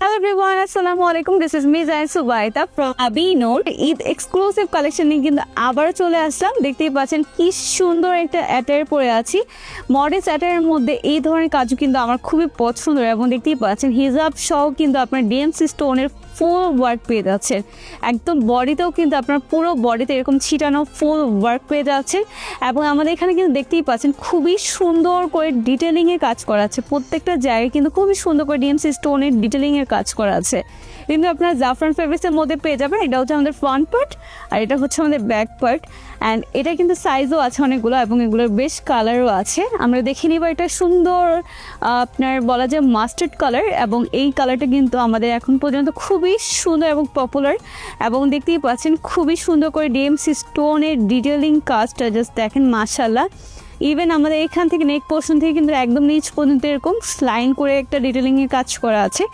Hello everyone, Assalamu alaikum. This is me Zain Subaita from Abinur. Eid exclusive collection নিয়ে কিন্তু আবারও চলে আসলাম। দেখতেই পাচ্ছেন কি সুন্দর একটা অ্যাটায়ার পরে আছি। মডেস অ্যাটায়ারের মধ্যে এই ধরনের কাজও কিন্তু আমার খুবই পছন্দ এবং দেখতেই পাচ্ছেন হিজাব সহ কিন্তু আপনার ডিএমসি স্টোনের ফুল ওয়ার্ক পেয়ে যাচ্ছেন। একদম বডিতেও কিন্তু আপনার পুরো বডিতে এরকম ছিটানো ফুল ওয়ার্ক পেয়ে যাচ্ছে এবং আমাদের এখানে কিন্তু দেখতেই পাচ্ছেন খুবই সুন্দর করে ডিটেলিংয়ের কাজ করা আছে। প্রত্যেকটা জায়গায় কিন্তু খুবই সুন্দর করে ডিএমসি স্টোনের ডিটেলিংয়ের কাজ করা আছে। কিন্তু আপনার জাফরান ফেব্রিক্সের মধ্যে পেয়ে যাবেন। এটা হচ্ছে আমাদের ফ্রন্ট পার্ট আর এটা হচ্ছে আমাদের ব্যাক পার্ট অ্যান্ড এটা কিন্তু সাইজও আছে অনেকগুলো এবং এগুলোর বেশ কালারও আছে। আমরা দেখে নিব এটা সুন্দর আপনার বলা যায় মাস্টার্ড কালার এবং এই কালারটা কিন্তু আমাদের এখন পর্যন্ত খুবই সুন্দর এবং পপুলার এবং দেখতেই পাচ্ছেন খুবই সুন্দর করে ডিএমসি স্টোনের ডিটেলিং কাজটা জাস্ট দেখেন মাশাআল্লাহ। ইভেন আমাদের এখান থেকে নেক পোর্শন থেকে কিন্তু একদম নিচ পর্যন্ত এরকম লাইন করে একটা ডিটেলিংয়ের কাজ করা আছে।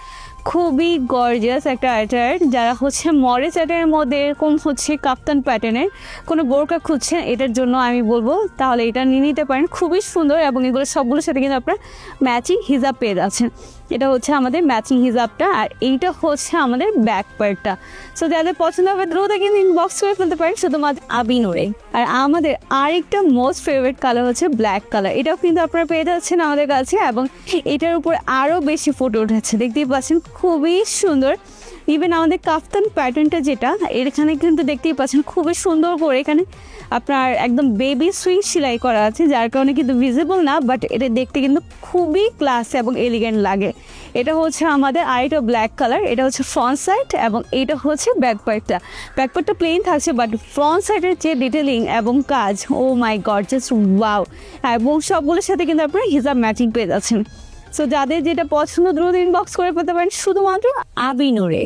খুবই গর্জিয়াস একটা অ্যাটায়ার। যারা হচ্ছে মডেস অ্যাটায়ারের মধ্যে এরকম হচ্ছে কাপ্তান প্যাটার্নের কোনো বোরকা খুঁজছেন এটার জন্য আমি বলবো তাহলে এটা নিয়ে নিতে পারেন। খুবই সুন্দর এবং এগুলো সবগুলোর সাথে কিন্তু আপনার ম্যাচিং হিজাব পেয়ে যাচ্ছেন। এটা হচ্ছে আমাদের ম্যাচিং হিজাবটা আর এইটা হচ্ছে আমাদের ব্যাক পার্টটা। সো যাদের পছন্দ হবে দ্রুত কিন্তু ইনবক্স করে ফেলতে পারেন শুধুমাত্র আবিনুরে। আর আমাদের আরেকটা মোস্ট ফেভারিট কালার হচ্ছে ব্ল্যাক কালার। এটাও কিন্তু আপনারা পেয়ে যাচ্ছেন আমাদের কাছে এবং এটার উপর আরও বেশি ফুটে উঠেছে। দেখতেই পাচ্ছেন খুবই সুন্দর। ইভেন আমাদের কাফতান প্যাটার্নটা যেটা এখানে কিন্তু দেখতেই পাচ্ছেন খুবই সুন্দর করে এখানে আপনার একদম বেবি সুইং সেলাই করা আছে, যার কারণে কিন্তু ভিজিবল না, বাট এটা দেখতে কিন্তু খুবই ক্লাস এবং এলিগেন্ট লাগে। এটা হচ্ছে আমাদের আরেকটা ব্ল্যাক কালার। এটা হচ্ছে ফ্রন্ট সাইড এবং এটা হচ্ছে ব্যাক পার্টটা। ব্যাক পার্টটা প্লেন থাকছে বাট ফ্রন্ট সাইডের যে ডিটেলিং এবং কাজ ও মাই গড জাস্ট ওয়াও। এবং সবগুলোর সাথে কিন্তু আপনারা হিজাব ম্যাচিং পেয়ে যাচ্ছেন। সো যাদের যেটা পছন্দ দ্রুত ইনবক্স করে পেতে পারেন শুধুমাত্র আবিনুরে।